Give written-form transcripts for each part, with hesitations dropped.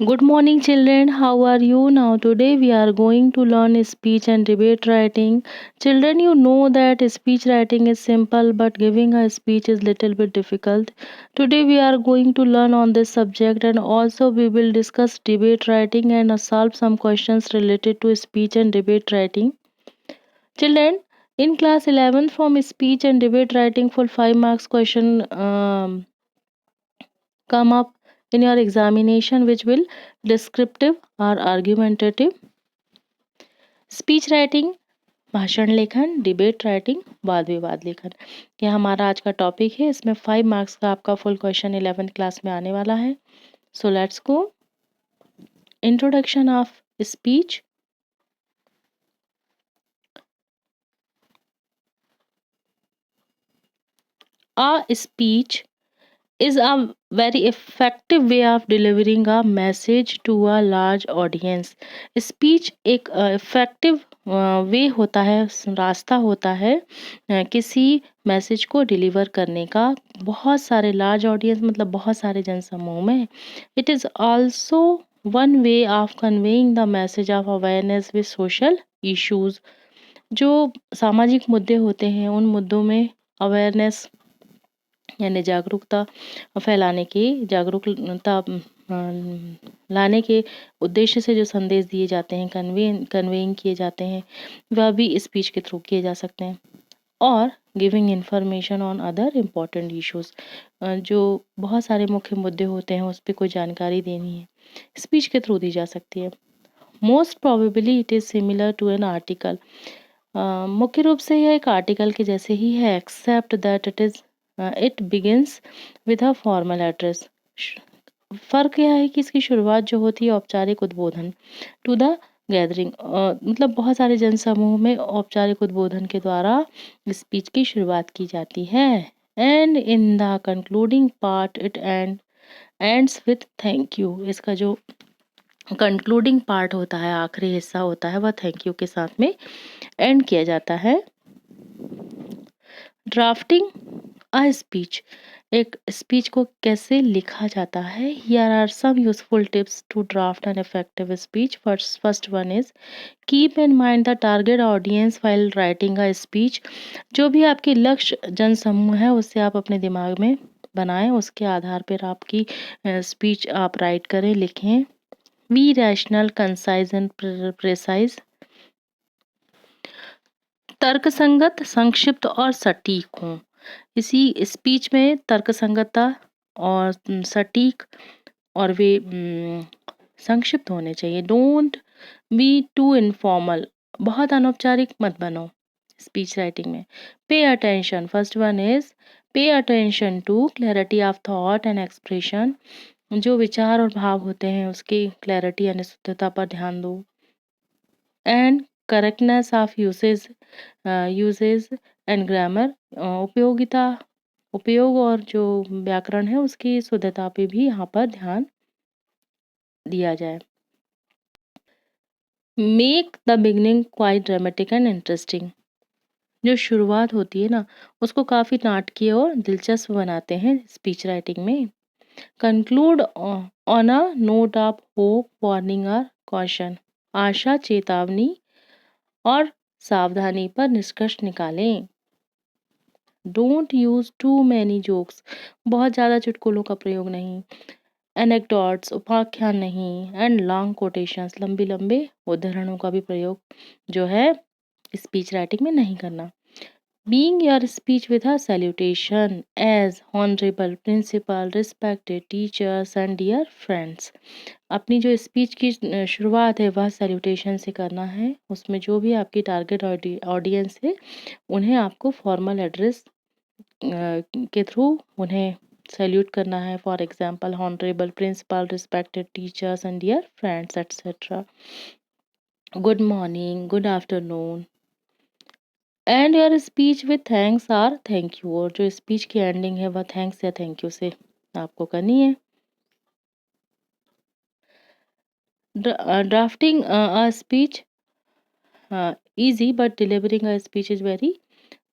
Good morning, children. How are you now? Today we are going to learn speech and debate writing. Children, you know that speech writing is simple, but giving a speech is little bit difficult. Today we are going to learn on this subject, and also we will discuss debate writing and solve some questions related to speech and debate writing. Children, in class 11 from speech and debate writing full 5 marks question come up in your examination, which will descriptive or argumentative, speech writing भाषण लेखन, debate writing वाद विवाद लेखन। यह हमारा आज का topic है। इसमें 5 मार्क्स का आपका फुल क्वेश्चन 11th क्लास में आने वाला है। So let's go. Introduction of speech. A speech is a very effective way of delivering a message to a large audience. Speech एक इफेक्टिव वे होता है, रास्ता होता है किसी मैसेज को डिलीवर करने का बहुत सारे लार्ज ऑडियंस मतलब बहुत सारे जनसमूह में। It is also one way of conveying the message of awareness with social issues. जो सामाजिक मुद्दे होते हैं उन मुद्दों में अवेयरनेस यानी जागरूकता फैलाने की जागरूकता लाने के उद्देश्य से जो संदेश दिए जाते हैं, कन्वेइंग किए जाते हैं, वह भी स्पीच के थ्रू किए जा सकते हैं। और giving information on other important issues, जो बहुत सारे मुख्य मुद्दे होते हैं उस पर कोई जानकारी देनी है, स्पीच के थ्रू दी जा सकती है। Most probably it is similar to an article. मुख्य रूप से यह एक आर्टिकल के जैसे ही है, except that it begins with a formal address. फर्क यह है कि इसकी शुरुआत जो होती है औपचारिक उद्बोधन टू द गैदरिंग, मतलब बहुत सारे जनसमूह में औपचारिक उद्बोधन के द्वारा स्पीच की शुरुआत की जाती है। And in the concluding part it ends with thank you. इसका जो कंक्लूडिंग पार्ट होता है, आखिरी हिस्सा होता है, वह थैंक यू के साथ में एंड किया जाता है। ड्राफ्टिंग अ स्पीच, एक स्पीच को कैसे लिखा जाता है। Here are some useful tips to draft an effective speech. First one is keep in mind the target audience while writing a speech. जो भी आपके लक्ष्य जनसमूह है उससे आप अपने दिमाग में बनाएं, उसके आधार पर आपकी स्पीच आप राइट करें, लिखें। B rational, concise and precise, तर्कसंगत, संक्षिप्त और सटीक हों। इसी स्पीच में तर्कसंगतता और सटीक और वे संक्षिप्त होने चाहिए। डोंट बी टू इनफॉर्मल, बहुत अनौपचारिक मत बनो स्पीच राइटिंग में। Pay attention, first one is pay attention to clarity of thought and expression. जो विचार और भाव होते हैं उसकी क्लैरिटी यानी शुद्धता पर ध्यान दो। And correctness of usage and grammar, उपयोग और जो व्याकरण है उसकी शुद्धता पे भी यहाँ पर ध्यान दिया जाए। Make the beginning quite dramatic and interesting. जो शुरुआत होती है ना उसको काफ़ी नाटकीय और दिलचस्प बनाते हैं स्पीच राइटिंग में। Conclude on a note of hope, warning और कॉशन, आशा, चेतावनी और सावधानी पर निष्कर्ष निकालें। Don't use too many jokes, बहुत ज़्यादा चुटकुलों का प्रयोग नहीं। एनेक्डोट्स, उपाख्यान नहीं। एंड लॉन्ग कोटेशंस, लंबे लंबे उदाहरणों का भी प्रयोग जो है स्पीच राइटिंग में नहीं करना। बीइंग your speech with a salutation as honourable principal, respected teachers and dear friends. अपनी जो स्पीच की शुरुआत है वह सैल्यूटेशन से करना है। उसमें जो भी आपकी टारगेट ऑडियंस है उन्हें आपको फॉर्मल एड्रेस के थ्रू उन्हें सैल्यूट करना है। For example honourable principal, respected teachers and dear friends etcetera. Good morning, good afternoon. End your speech with thanks or thank you, और जो स्पीच की एंडिंग है वह थैंक्स या थैंक यू से आपको करनी है। Drafting a speech easy, but delivering a speech is very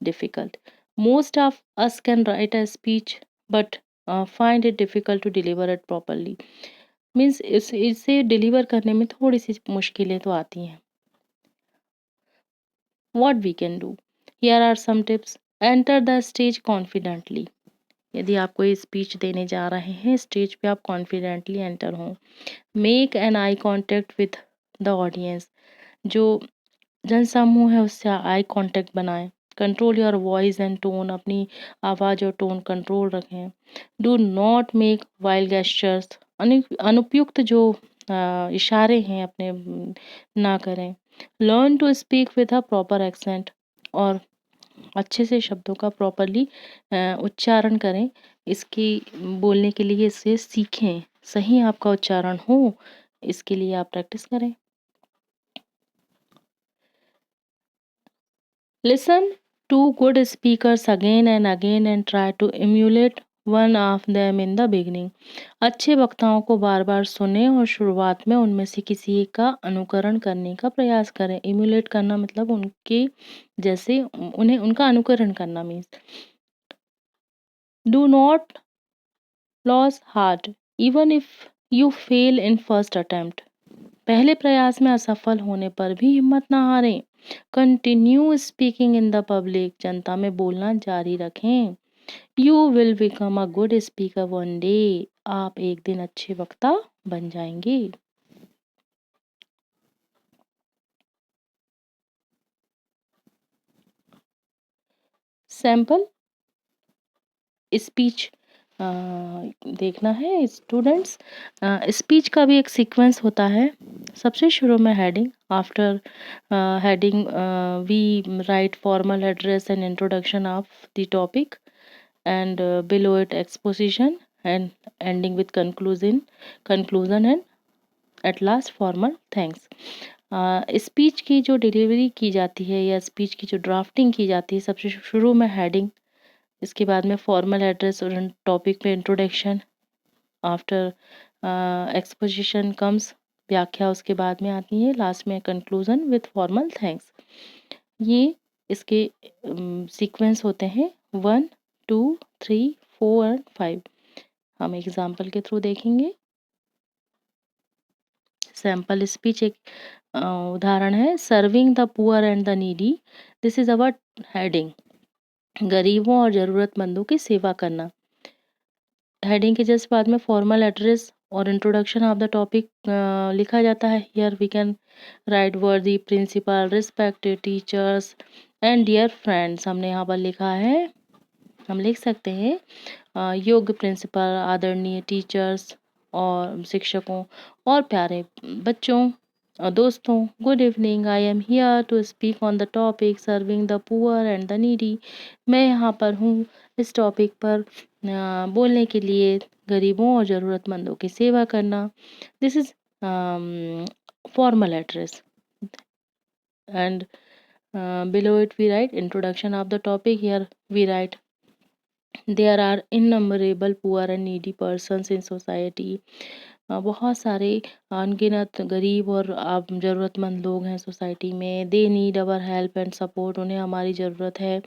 difficult. Most of us can write a speech but find it difficult to deliver it properly. Means इसे deliver करने में थोड़ी सी मुश्किलें तो आती हैं। What we can do, here are some tips. Enter the stage confidently. यदि आप कोई स्पीच देने जा रहे हैं, स्टेज पे आप कॉन्फिडेंटली एंटर हों। Make an eye contact with the audience. जो जनसमूह है उससे आई कांटेक्ट बनाएं। Control your voice and tone. अपनी आवाज़ और टोन कंट्रोल रखें। Do not make wild gestures. अनुपयुक्त जो इशारे हैं अपने ना करें। Learn to speak with a proper accent. और अच्छे से शब्दों का प्रॉपरली उच्चारण करें। इसकी बोलने के लिए इसे सीखें, सही आपका उच्चारण हो, इसके लिए आप प्रैक्टिस करें। Listen to good speakers again and again and try to emulate one of them in the beginning. अच्छे वक्ताओं को बार बार सुने और शुरुआत में उनमें से किसी एक का अनुकरण करने का प्रयास करें। इम्यूलेट करना मतलब उनके जैसे उन्हें उनका अनुकरण करना means. Do not loss heart even if you fail in first attempt. पहले प्रयास में असफल होने पर भी हिम्मत ना हारें। Continue speaking in the public. जनता में बोलना जारी रखें। You will become a good speaker one day. आप एक दिन अच्छे वक्ता बन जाएंगे। सैंपल स्पीच देखना है स्टूडेंट्स। स्पीच का भी एक सीक्वेंस होता है। सबसे शुरू में heading. After heading we write formal address and introduction of the topic and below it exposition and ending with conclusion and at last formal thanks। Speech की जो डिलीवरी की जाती है या स्पीच की जो ड्राफ्टिंग की जाती है, सबसे शुरू में हेडिंग, इसके बाद में फॉर्मल एड्रेस और टॉपिक पे इंट्रोडक्शन, आफ्टर एक्सपोजिशन कम्स व्याख्या उसके बाद में आती है, लास्ट में कंक्लूजन विथ फॉर्मल थैंक्स। ये इसके सीक्वेंस होते हैं 1 2 3 4 एंड 5। हम एग्जाम्पल के थ्रू देखेंगे। सैम्पल स्पीच एक उदाहरण है। Serving the poor and the needy. This is our heading. गरीबों और ज़रूरतमंदों की सेवा करना। हेडिंग के जस्ट बाद में फॉर्मल एड्रेस और इंट्रोडक्शन ऑफ द टॉपिक लिखा जाता है। Here we can write worthy principal, respected teachers and dear friends. हमने यहाँ पर लिखा है, हम लिख सकते हैं योग्य प्रिंसिपल, आदरणीय टीचर्स और शिक्षकों और प्यारे बच्चों और दोस्तों। Good evening, I am here to speak on the topic serving the poor and the needy. मैं यहाँ पर हूँ इस टॉपिक पर बोलने के लिए, गरीबों और ज़रूरतमंदों की सेवा करना। This is formal address and below it we write introduction of the topic. Here we write there are innumerable poor and needy persons in society। बहुत सारे अनगिनत गरीब और ज़रूरतमंद लोग हैं सोसाइटी में। They need our help and support. उन्हें हमारी ज़रूरत है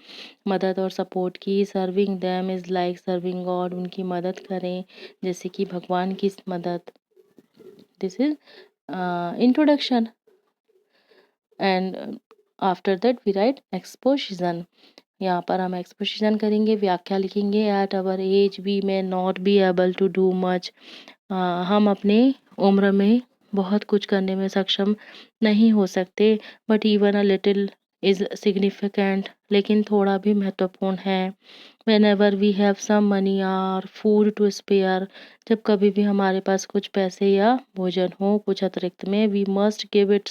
मदद और सपोर्ट की। Serving them is like serving God. उनकी मदद करें जैसे कि भगवान की मदद। This is introduction and after that we write exposition. यहाँ पर हम एक्सपोजिशन करेंगे, व्याख्या लिखेंगे। At our age we may not be able to do much. हम अपने उम्र में बहुत कुछ करने में सक्षम नहीं हो सकते। But even a little is significant. लेकिन थोड़ा भी महत्वपूर्ण है। Whenever we have some money और फूड टू स्पेयर। जब कभी भी हमारे पास कुछ पैसे या भोजन हो कुछ अतिरिक्त में, we must give it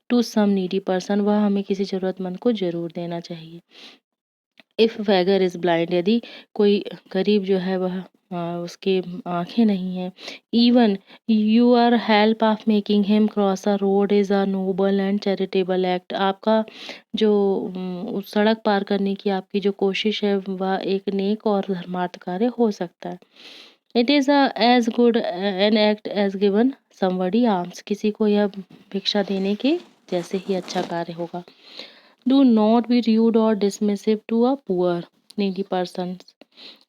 to some needy person. वह हमें किसी ज़रूरतमंद को ज़रूर देना चाहिए। If beggar is blind. यदि कोई गरीब जो है वह उसकी आँखें नहीं हैं। Even your help of making him cross a road is a noble and charitable act. आपका जो उस सड़क पार करने की आपकी जो कोशिश है वह एक नेक और धर्मार्थ कार्य हो सकता है। It is as good an act as given somebody arms. किसी को यह भिक्षा देने के जैसे ही अच्छा कार्य होगा। डू नॉट बी rude और dismissive to a poor needy person।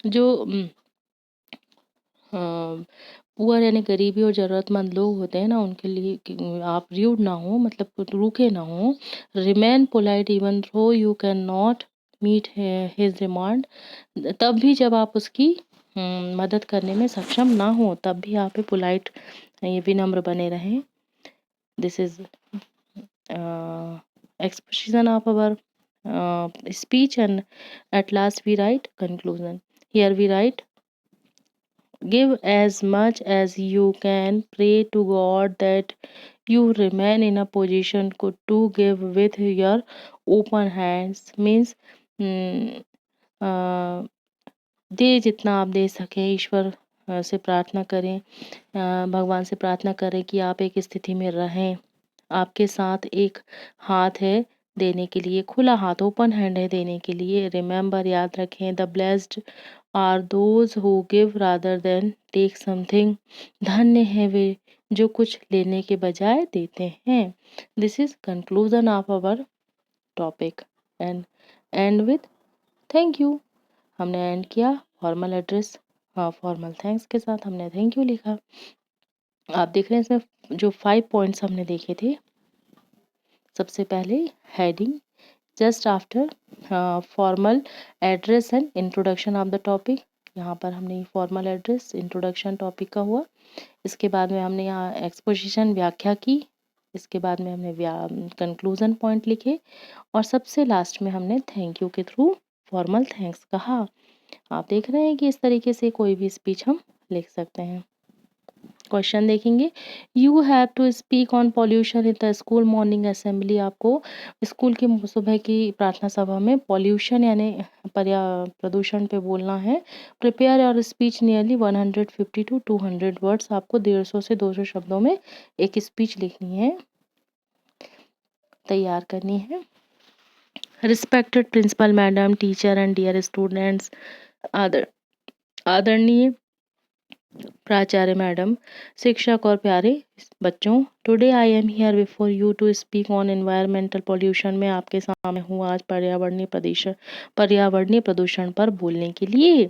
जो पुअर यानी गरीबी और ज़रूरतमंद लोग होते हैं ना, उनके लिए कि आप र्यूड ना हो, मतलब रूखे ना हो। Remain polite even though you can not meet his demand. तब भी जब आप उसकी मदद करने में सक्षम ना हो, तब भी आप पोलाइट, ये विनम्र बने रहें। This is exposition of our speech, and at last we write conclusion. Here we write, give as much as you can, pray to God that you remain in a position to give with your open hands, means mm, uh, दे जितना आप दे सकें। ईश्वर से प्रार्थना करें, भगवान से प्रार्थना करें कि आप एक स्थिति में रहें, आपके साथ एक हाथ है देने के लिए, खुला हाथ, ओपन हैंड है देने के लिए। रिमेंबर, याद रखें, the blessed are those who give rather than take something. धन्य है वे जो कुछ लेने के बजाय देते हैं। This is conclusion of our topic and and with thank you. हमने एंड किया फॉर्मल एड्रेस, हाँ फॉर्मल थैंक्स के साथ हमने थैंक यू लिखा। आप देख रहे हैं इसमें जो 5 पॉइंट्स हमने देखे थे। सबसे पहले heading, just after formal address and introduction of the topic. यहाँ पर हमने फॉर्मल एड्रेस, इंट्रोडक्शन टॉपिक का हुआ। इसके बाद में हमने यहाँ एक्सपोजिशन, व्याख्या की। इसके बाद में हमने कंक्लूजन पॉइंट लिखे, और सबसे लास्ट में हमने थैंक यू के थ्रू फॉर्मल थैंक्स कहा। आप देख रहे हैं कि इस तरीके से कोई भी स्पीच हम लिख सकते हैं। क्वेश्चन देखेंगे, you have to speak on pollution in the school morning assembly. आपको स्कूल की सुबह की प्रार्थना सभा में पॉल्यूशन यानी प्रदूषण पे बोलना है। प्रिपेयर और स्पीच नियरली 150 to 200 वर्ड्स। आपको 150 से 200 शब्दों में एक स्पीच लिखनी है, तैयार करनी है। Respected principal madam, teacher and dear students. आदरणीय प्राचार्य मैडम, शिक्षक और प्यारे बच्चों, today I am here before you to speak on environmental pollution. मैं आपके सामने हूँ आज पर्यावरणीय प्रदूषण पर बोलने के लिए।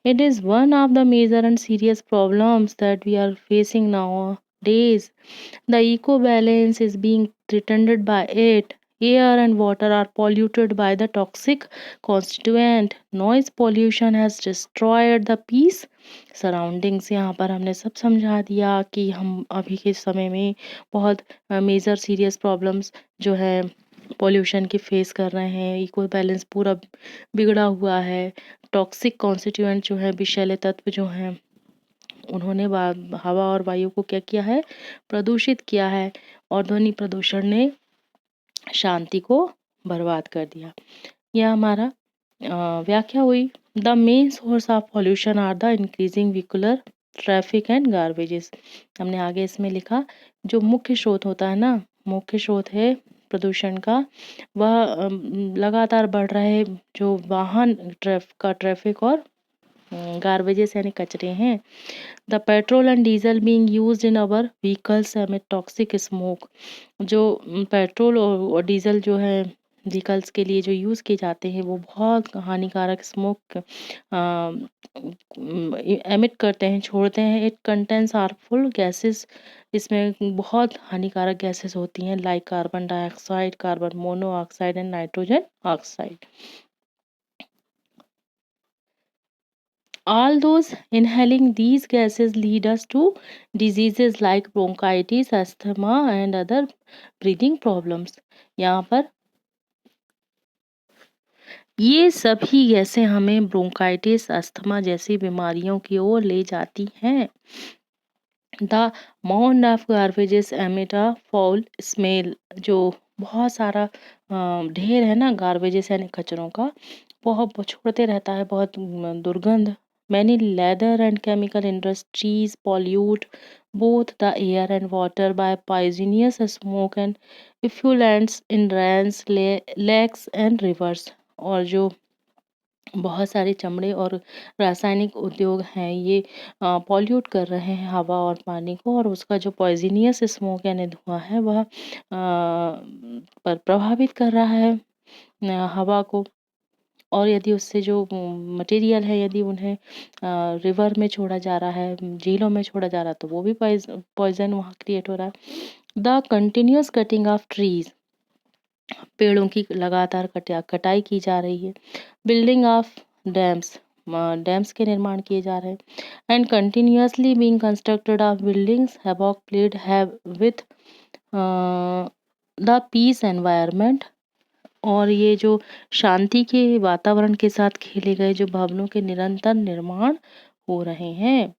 It is one of the major and serious problems that we are facing nowadays. The eco balance is being threatened by it. Air and water are polluted by the toxic constituent. Noise pollution has destroyed the peace surroundings। यहाँ पर हमने सब समझा दिया कि हम अभी के समय में बहुत मेजर सीरियस प्रॉब्लम्स जो है पोल्यूशन की फेस कर रहे हैं। इको बैलेंस पूरा बिगड़ा हुआ है। टॉक्सिक कॉन्स्टिट्यूएंट जो है, विषैले तत्व जो हैं, उन्होंने हवा और वायु को क्या किया है, प्रदूषित किया है। और ध्वनि प्रदूषण ने शांति को बर्बाद कर दिया। यह हमारा व्याख्या हुई। The main source of pollution are the increasing vehicular traffic and garbages. हमने आगे इसमें लिखा, जो मुख्य स्रोत होता है ना, मुख्य स्रोत है प्रदूषण का, वह लगातार बढ़ रहे जो वाहन ट्रैफिक और गार्बेजेस यानी कचरे हैं। The petrol and diesel being used in our vehicles emit toxic smoke. जो पेट्रोल और डीजल जो है व्हीकल्स के लिए जो यूज़ किए जाते हैं, वो बहुत हानिकारक स्मोक एमिट करते हैं, छोड़ते हैं। It contains harmful gases. इसमें बहुत हानिकारक गैसेस होती हैं, like carbon dioxide, carbon monoxide and nitrogen oxide. All those inhaling these gases lead us to diseases like bronchitis, asthma and other breathing problems। यहाँ पर ये सभी गैसें हमें ब्रोंकाइटिस, अस्थमा जैसी बीमारियों की ओर ले जाती हैं। The mount of garbages emit a foul smell. जो बहुत सारा ढेर है ना गार्बेजेस यानी कचरों का, बहुत छोड़ते रहता है, बहुत दुर्गंध। Many leather and chemical industries pollute both the air and water by poisonous smoke and effluents in rains, lakes and rivers. और जो बहुत सारे चमड़े और रासायनिक उद्योग हैं, ये पॉल्यूट कर रहे हैं हवा और पानी को, और उसका जो पॉइजनियस स्मोक यानी धुआं है, वह पर प्रभावित कर रहा है हवा को। और यदि उससे जो मटेरियल है यदि उन्हें रिवर में छोड़ा जा रहा है, झीलों में छोड़ा जा रहा है, तो वो भी पॉइजन वहाँ क्रिएट हो रहा है। The continuous cutting of trees, पेड़ों की लगातार कटाई की जा रही है। बिल्डिंग ऑफ डैम्स, डैम्स के निर्माण किए जा रहे हैं। And continuously being constructed of buildings have played have with the peace environment, और ये जो शांति के वातावरण के साथ खेले गए जो भवनों के निरंतर निर्माण हो रहे हैं।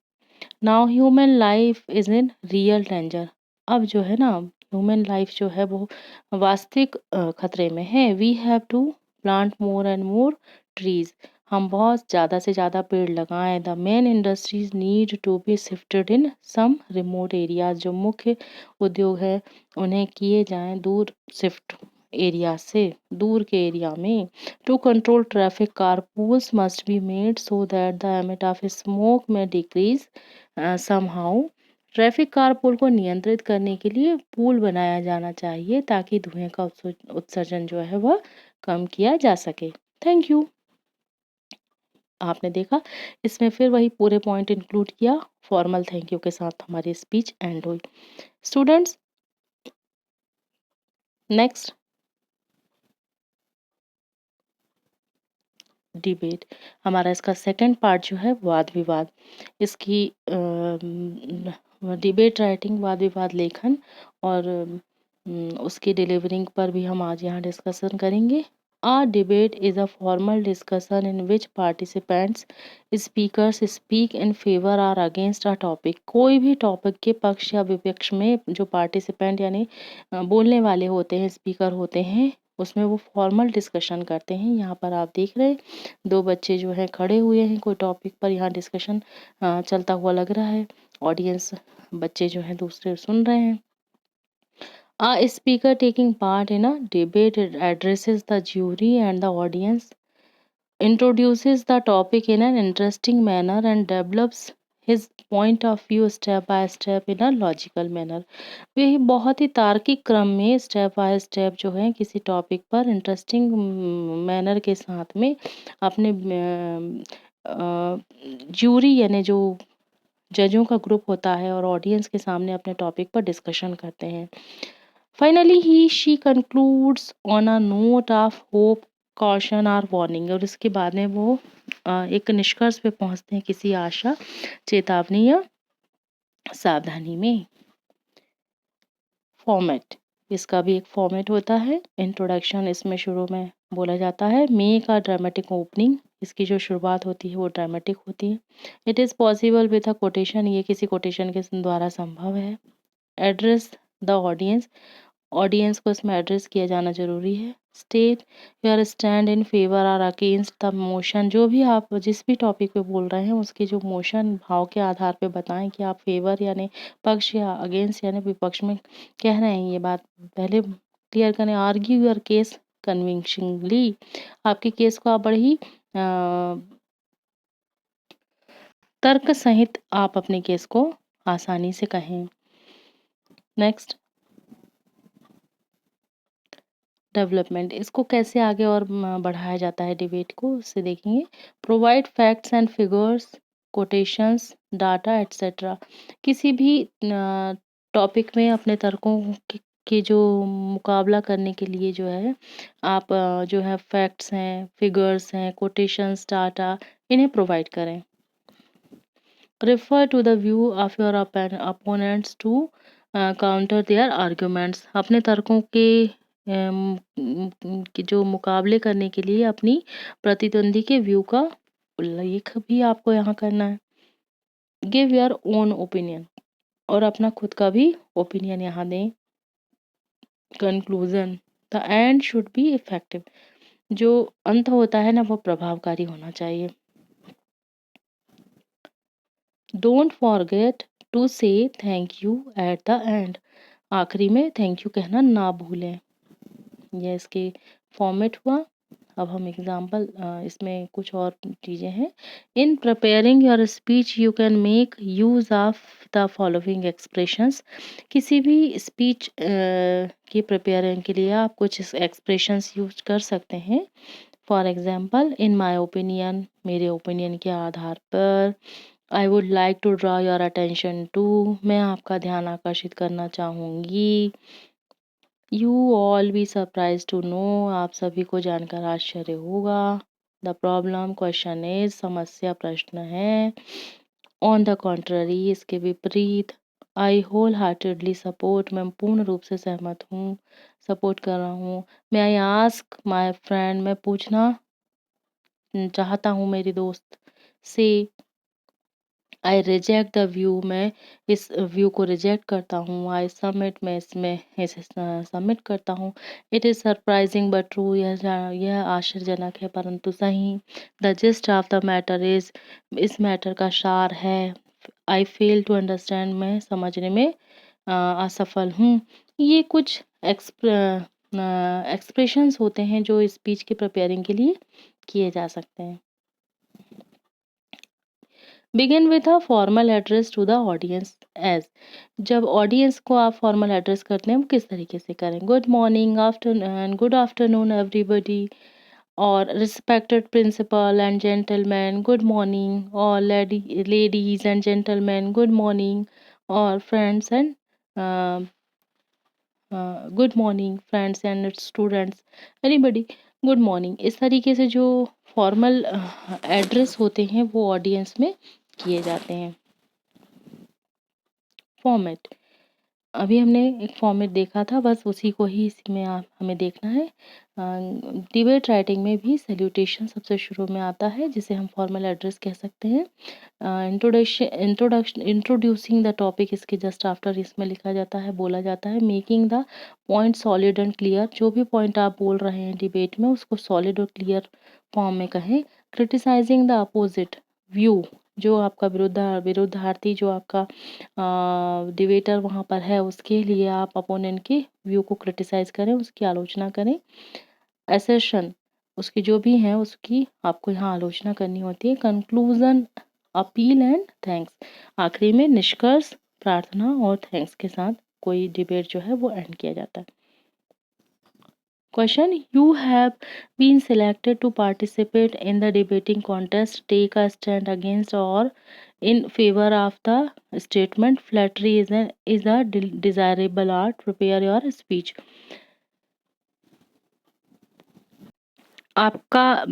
Now human life is in real danger, अब जो है ना ह्यूमन लाइफ जो है वो वास्तविक खतरे में है। We have to plant more and more trees, हम बहुत ज़्यादा से ज़्यादा पेड़ लगाएं। The main industries need to be shifted in some remote areas, जो मुख्य उद्योग है उन्हें किए जाएं दूर, शिफ्ट एरिया से दूर के एरिया में। To control traffic carpools must be made so that the emit of smoke में डिक्रीज समहाउ, ट्रैफिक कारपूल को नियंत्रित करने के लिए पूल बनाया जाना चाहिए ताकि धुएं का उत्सर्जन जो है वह कम किया जा सके। Thank you. आपने देखा इसमें फिर वही पूरे पॉइंट इंक्लूड किया, फॉर्मल थैंक यू के साथ हमारी स्पीच एंड हुई। स्टूडेंट्स नेक्स्ट डिबेट, हमारा इसका सेकंड पार्ट जो है वाद विवाद, इसकी डिबेट राइटिंग, वाद विवाद लेखन और उसकी डिलीवरिंग पर भी हम आज यहाँ डिस्कशन करेंगे। A debate is a formal discussion in which participants, speakers speak in favor or against a topic। कोई भी टॉपिक के पक्ष या विपक्ष में जो पार्टिसिपेंट यानी बोलने वाले होते हैं, स्पीकर होते हैं, उसमें वो फॉर्मल डिस्कशन करते हैं। यहाँ पर आप देख रहे हैं दो बच्चे जो हैं खड़े हुए हैं, कोई टॉपिक पर यहाँ डिस्कशन चलता हुआ लग रहा है। ऑडियंस बच्चे जो हैं दूसरे सुन रहे हैं। A speaker taking part in a debate addresses the jury and the audience, introduces the topic in an interesting manner and develops his point of view step by step in a logical manner। वे बहुत ही तार्किक क्रम में step by step जो है किसी topic पर interesting manner के साथ में अपने जूरी यानी जो जजों का ग्रुप होता है और ऑडियंस के सामने अपने टॉपिक पर डिस्कशन करते हैं। Finally, she concludes on a note of hope, caution or warning, और इसके बाद में वो एक निष्कर्ष पे पहुंचते हैं किसी आशा, चेतावनी या सावधानी में। फॉर्मेट, इसका भी एक फॉर्मेट होता है। इंट्रोडक्शन, इसमें शुरू में बोला जाता है मेक अ ड्रामेटिक ओपनिंग, इसकी जो शुरुआत होती है वो ड्रामेटिक होती है। It is possible with a quotation, ये किसी कोटेशन के द्वारा संभव है। एड्रेस द ऑडियंस, ऑडियंस को इसमें एड्रेस किया जाना जरूरी है। State your stand in favour और अगेंस्ट द मोशन, जो भी आप जिस भी टॉपिक पे बोल रहे हैं उसके जो मोशन भाव के आधार पे बताएं कि आप फेवर यानी पक्ष या अगेंस्ट यानी विपक्ष में कह रहे हैं। ये बात पहले क्लियर करें। आर्ग्यू योर केस कन्विंसिंगली, आपके केस को आप बड़े ही तर्क सहित आप अपने केस को आसानी से कहें। नेक्स्ट डेवलपमेंट, इसको कैसे आगे और बढ़ाया जाता है डिबेट को, उससे देखेंगे। Provide facts and figures, quotations, data etcetera, किसी भी टॉपिक में अपने तर्कों के जो मुकाबला करने के लिए जो है आप जो है फैक्ट्स हैं, फिगर्स हैं, कोटेशंस, डाटा इन्हें प्रोवाइड करें। Refer to the view of your opponents to counter their arguments, अपने तर्कों के कि जो मुकाबले करने के लिए अपनी प्रतिद्वंदी के व्यू का उल्लेख भी आपको यहाँ करना है। गिव योर ओन ओपिनियन, और अपना खुद का भी ओपिनियन यहाँ दें। Conclusion, the end should be effective, जो अंत होता है ना वो प्रभावकारी होना चाहिए। डोंट फॉरगेट टू से thank you at the end, आखिरी में थैंक यू कहना ना भूलें। यह इसके फॉर्मेट हुआ। अब हम एग्जाम्पल, इसमें कुछ और चीज़ें हैं। In preparing your speech you can make use of the following expressions, किसी भी स्पीच की प्रिपेयरिंग के लिए आप कुछ एक्सप्रेशंस यूज कर सकते हैं। For example, in my opinion, मेरे ओपिनियन के आधार पर। I would like to draw your attention to, मैं आपका ध्यान आकर्षित करना चाहूँगी। You all be surprise to know, आप सभी को जानकर आश्चर्य होगा। द प्रॉब्लम, क्वेश्चन इज, समस्या प्रश्न है। ऑन द कॉन्ट्ररी, इसके विपरीत। आई होल हार्टेडली सपोर्ट, मैं पूर्ण रूप से सहमत हूँ, सपोर्ट कर रहा हूँ। मैं आई आस्क माई फ्रेंड, मैं पूछना चाहता हूँ मेरी दोस्त से। आई रिजेक्ट द व्यू, मैं इस व्यू को रिजेक्ट करता हूँ। आई सबमिट, मैं इसमें इसे सबमिट करता हूँ। It is surprising but true, यह आश्चर्यजनक है परंतु सही। The gist of the matter is, इस मैटर का सार है। आई फेल टू अंडरस्टैंड, मैं समझने में असफल हूँ। ये कुछ एक्सप्रेशंस होते हैं जो स्पीच के प्रिपेयरिंग के लिए किए जा सकते हैं। Begin with a formal address to the audience as, जब ऑडियंस को आप फॉर्मल एड्रेस करते हैं वो किस तरीके से करें। Good morning, afternoon, good afternoon everybody, और respected principal and gentleman, good morning, और ladies and gentleman, good morning, और friends and good morning, friends and students, anybody, good morning. इस तरीके से जो फॉर्मल एड्रेस होते हैं वो ऑडियंस में किए जाते हैं। फॉर्मेट, अभी हमने एक फॉर्मेट देखा था, बस उसी को ही इसी में आप हमें देखना है। डिबेट राइटिंग में भी सैल्यूटेशन सबसे शुरू में आता है जिसे हम फॉर्मल एड्रेस कह सकते हैं। इंट्रोड्यूसिंग द टॉपिक, इसके जस्ट आफ्टर इसमें लिखा जाता है, बोला जाता है। Making the point solid and clear, जो भी पॉइंट आप बोल रहे हैं डिबेट में उसको सॉलिड और क्लियर फॉर्म में कहें। क्रिटिसाइजिंग द अपोजिट व्यू, जो आपका विरुद्धार्थी, जो आपका डिबेटर वहाँ पर है, उसके लिए आप अपोनेंट के व्यू को क्रिटिसाइज करें, उसकी आलोचना करें। एसेशन, उसकी जो भी है उसकी आपको यहाँ आलोचना करनी होती है। कंक्लूजन, अपील एंड थैंक्स, आखिरी में निष्कर्ष, प्रार्थना और थैंक्स के साथ कोई डिबेट जो है वो एंड किया जाता है। Question, you have been selected to participate in the debating contest. Take a stand against or in favor of the statement. Flattery is a desirable art. Prepare your speech. आपका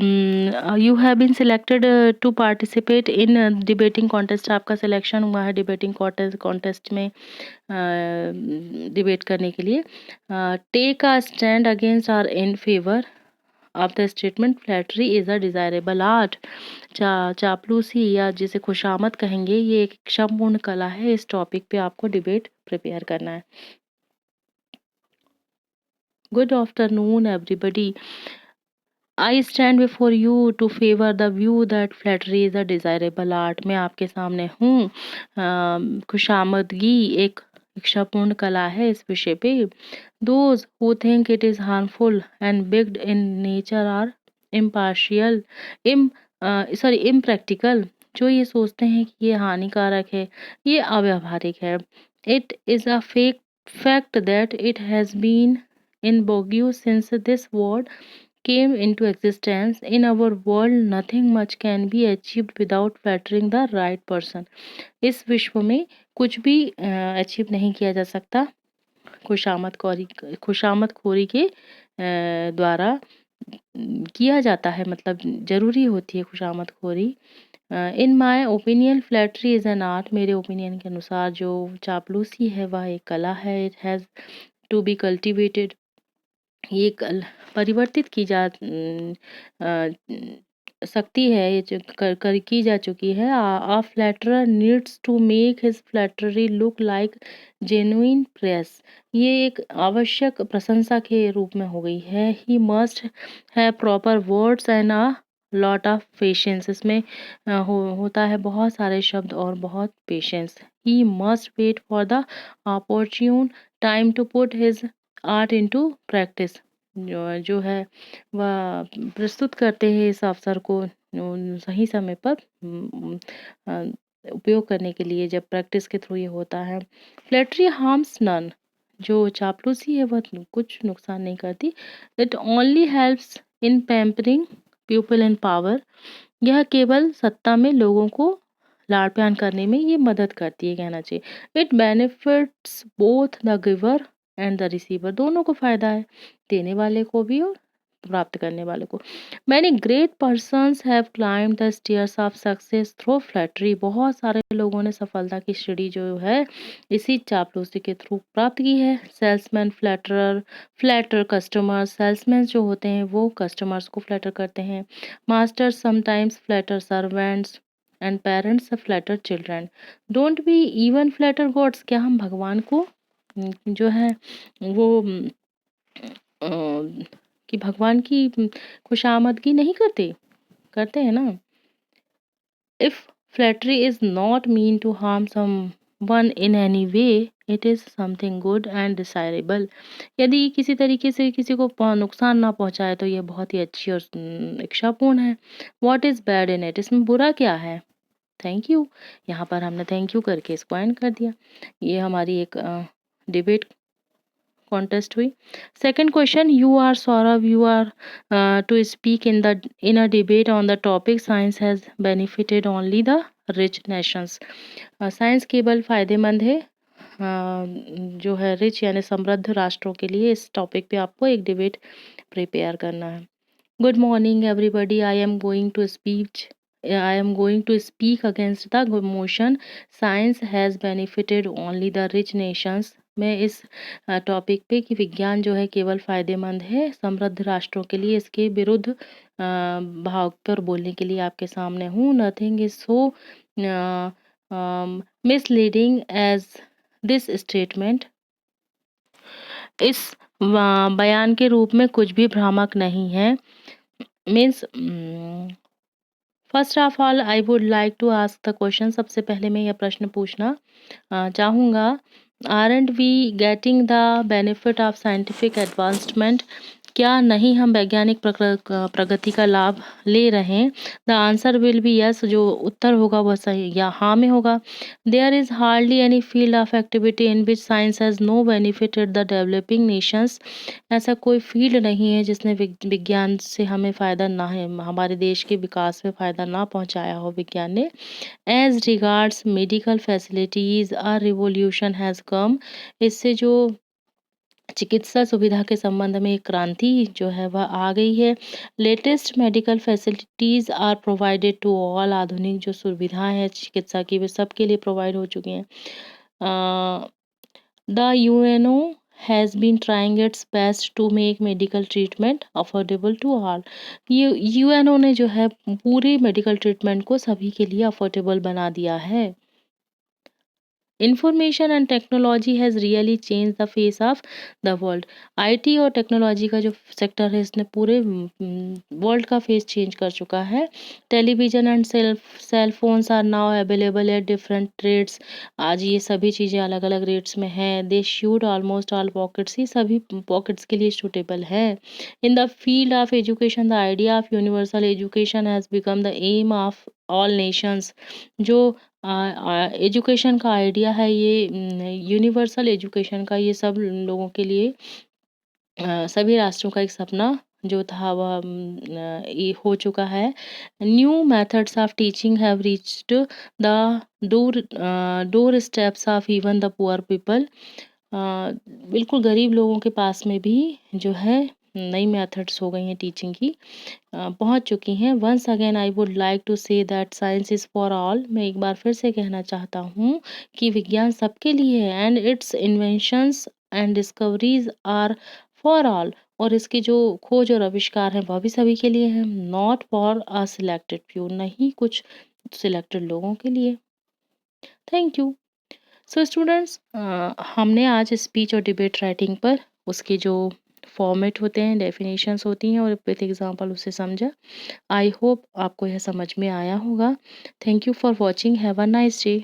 you have been selected to participate in debating contest, आपका selection हुआ है debating contest में debate करने के लिए। Take a stand against और in favour of the statement, flattery is a desirable art. चापलूसी या जिसे खुशामद कहेंगे, ये एक इच्छापूर्ण कला है। इस टॉपिक पे आपको डिबेट प्रिपेयर करना है। Good afternoon everybody, I stand before you to favour the view that flattery is a desirable art, मैं आपके सामने हूँ, खुशामदगी एक इच्छापूर्ण कला है इस विषय पे। Those who think it is harmful and biased in nature are impartial impractical, जो ये सोचते हैं कि ये हानिकारक है, ये अव्यावहारिक है। It is a fact that it has been in vogue since this word came into existence. In our world, nothing much can be achieved without flattering the right person. इस विश्व में कुछ भी अचीव नहीं किया जा सकता खुशामद खोरी के द्वारा किया जाता है, मतलब जरूरी होती है खुशामद खोरी। In my opinion flattery is an art, मेरे ओपिनियन के अनुसार जो चापलूसी है वह एक कला है। It has to be cultivated, ये परिवर्तित की जा सकती है, ये जो की जा चुकी है। A flatterer needs to make his flattery look like genuine praise, ये एक आवश्यक प्रशंसा के रूप में हो गई है। He must have proper words and a lot of patience, इसमें होता है बहुत सारे शब्द और बहुत patience. He must wait for the opportune time to put his art into practice, जो है वह प्रस्तुत करते हैं इस अवसर को सही समय पर उपयोग करने के लिए, जब प्रैक्टिस के थ्रू ये होता है। फ्लैटरी हार्म्स नन, जो चापलूसी है वह कुछ नुकसान नहीं करती। It only helps in pampering people in power. यह केवल सत्ता में लोगों को लाड प्यार करने में ये मदद करती है, कहना चाहिए। It benefits both the giver and the receiver, दोनों को फायदा है, देने वाले को भी और प्राप्त करने वाले को। Many great persons have climb the stairs of success through flattery, बहुत सारे लोगों ने सफलता की सीढ़ी जो है इसी चापलूसी के थ्रू प्राप्त की है। Salesman flatterer flatter customer, salesman जो होते हैं वो कस्टमर्स को फ्लैटर करते हैं। Masters sometimes flatter servants and parents flatter children. Don't be even flatter gods, क्या हम भगवान को जो है वो अ, कि भगवान की खुशामदगी नहीं करते, करते हैं ना। If flattery is not mean to harm someone in any way, it is something good and desirable. यदि किसी तरीके से किसी को नुकसान ना पहुंचाए तो यह बहुत ही अच्छी और इच्छापूर्ण है। What is bad in it, इसमें बुरा क्या है। थैंक यू, यहाँ पर हमने थैंक यू करके इसको एंड कर दिया। ये हमारी एक डिबेट कॉन्टेस्ट हुई। Second question, you are Saurabh, you are to speak in a debate on the topic science has benefited only the rich nations. Science केवल फायदेमंद है जो है रिच यानी समृद्ध राष्ट्रों के लिए। इस टॉपिक पे आपको एक डिबेट प्रिपेयर करना है। Good morning, everybody. I am going to speak against the motion. Science has benefited only the rich nations. मैं इस टॉपिक पे कि विज्ञान जो है केवल फायदेमंद है समृद्ध राष्ट्रों के लिए, इसके विरुद्ध भाव पर बोलने के लिए आपके सामने हूँ। Nothing is so misleading as this statement. इस बयान के रूप में कुछ भी भ्रामक नहीं है। Means first of all I would like to ask the question, सबसे पहले मैं यह प्रश्न पूछना चाहूँगा, aren't we getting the benefit of scientific advancement, क्या नहीं हम वैज्ञानिक प्रगति का लाभ ले रहे हैं। The answer will be yes, जो उत्तर होगा वह सही या हाँ में होगा। There is hardly any field of activity in which science has no benefited the developing nations, ऐसा कोई फील्ड नहीं है जिसने विज्ञान से हमें फ़ायदा ना है, हमारे देश के विकास में फ़ायदा ना पहुंचाया हो विज्ञान ने। As regards medical facilities a revolution has come, इससे जो चिकित्सा सुविधा के संबंध में एक क्रांति जो है वह आ गई है। Latest medical facilities are provided to all, आधुनिक जो सुविधाएं हैं चिकित्सा की वे सबके लिए प्रोवाइड हो चुकी हैं। The UNO has been trying its best to make medical treatment affordable to all, UNO ने जो है पूरी मेडिकल ट्रीटमेंट को सभी के लिए अफोर्डेबल बना दिया है। Information and technology has really change the face of the world, IT और टेक्नोलॉजी का जो सेक्टर है इसने पूरे वर्ल्ड का फेस चेंज कर चुका है। Television and cell phones are now available at different rates, आज ये सभी चीज़ें अलग अलग रेट्स में हैं। They suit almost all pockets, ही सभी पॉकेट्स के लिए सूटेबल है। In the field of education the idea of universal education has become the aim of all nations, जो एजुकेशन का आइडिया है ये यूनिवर्सल एजुकेशन का, ये सब लोगों के लिए सभी राष्ट्रों का एक सपना जो था वह ये हो चुका है। New methods of teaching have reached the door steps of even the poor people, बिल्कुल गरीब लोगों के पास में भी जो है नई मेथड्स हो गई हैं टीचिंग की, पहुंच चुकी हैं। Once again I would like to say that science is for all, मैं एक बार फिर से कहना चाहता हूँ कि विज्ञान सबके लिए है। And its inventions and discoveries are for all, और इसकी जो खोज और आविष्कार हैं वह भी सभी के लिए हैं। Not for a selected few, नहीं कुछ सिलेक्टेड लोगों के लिए। Thank you. सो स्टूडेंट्स, हमने आज स्पीच और डिबेट राइटिंग पर उसके जो फॉर्मेट होते हैं, डेफिनेशंस होती हैं और विद एग्जांपल उसे समझा। आई होप आपको यह समझ में आया होगा। Thank you for watching, have a nice day.